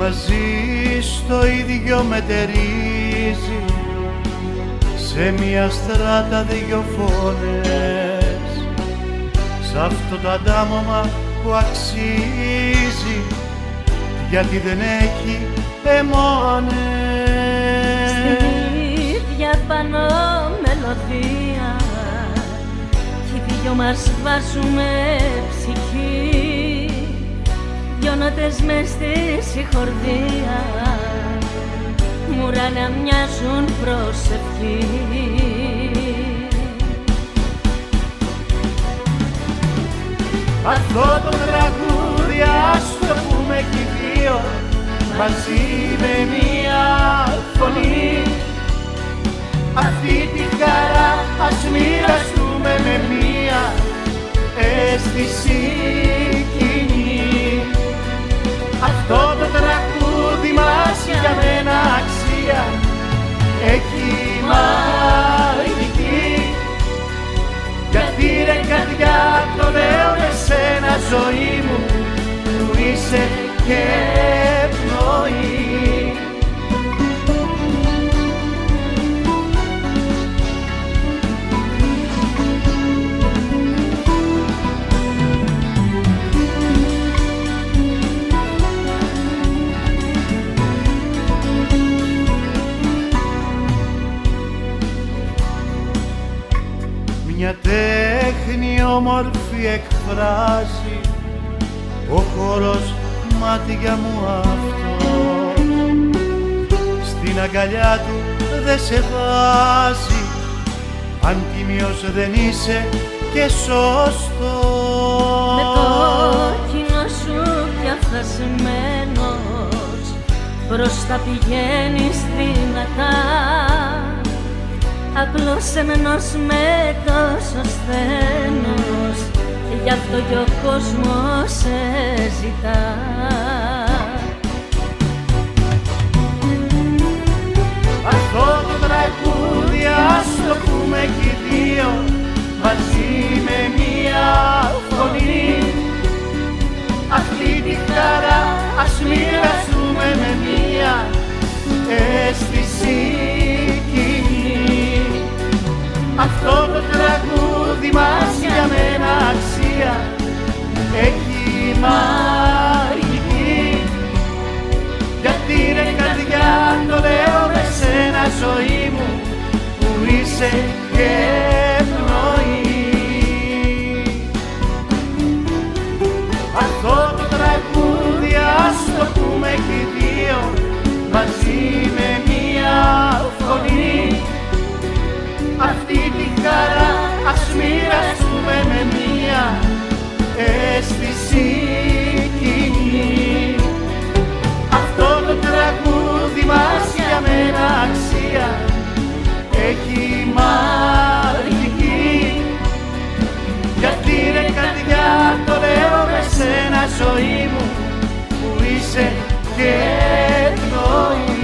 μαζί στο ίδιο μετερίζει, σε μια στράτα δυο φωνές, σ' αυτό το αντάμωμα που αξίζει, γιατί δεν έχει αιμόνες. Στην ίδια πάνω μελωδία κι οι δυο μας βάζουμε ψυχή, δυο νότες μες στη συγχορδία, μουρά να μοιάζουν προσευχή. Αυτό το τραγούδι ας το πούμε κι οι δύο, μαζί με μία φωνή. Αυτή τη χαρά ας μοιραστούμε με μία αίσθηση κοινή. Αυτό το τραγούδι μας για μένα αξία έχει μαγική, γιατί ρε καρδιά το λέω με σένα ζωή μου, που είσαι και πνοή. Μια τέχνη όμορφη εκφράζει ο χώρος μάτια μου αυτό, στην αγκαλιά του δε σε βάζει, αν τίμιος δεν είσαι και σωστός. Με το κοινό σου διαφθασμένος μπροστά πηγαίνεις δυνατά, απλώς εμενός με τόσο σθένος, γι' αυτό κι ο κόσμος σε ζητά. Αυτό το τραγούδι ας το πούμε κι οι δύο, μαζί με μία φωνή. Αυτή τη χαρά ας μοιραστούμε με μία αίσθηση κοινή. Αυτό το τραγούδι μας για μένα αξία έχει μαγική, γιατί ρε καρδιά το λέω με σένα ζωή μου, που είσαι και πνοή. Αυτό το τραγούδι ας το πούμε κι οι δύο, μαζί με μία φωνή. Αυτή τη χαρά ας μοιραστούμε με μία αίσθηση κοινή. Αυτό το τραγούδι μας για μένα αξία έχει μαγική, γιατί ρε καρδιά το λέω με σένα ζωή μου, που είσαι και πνοή.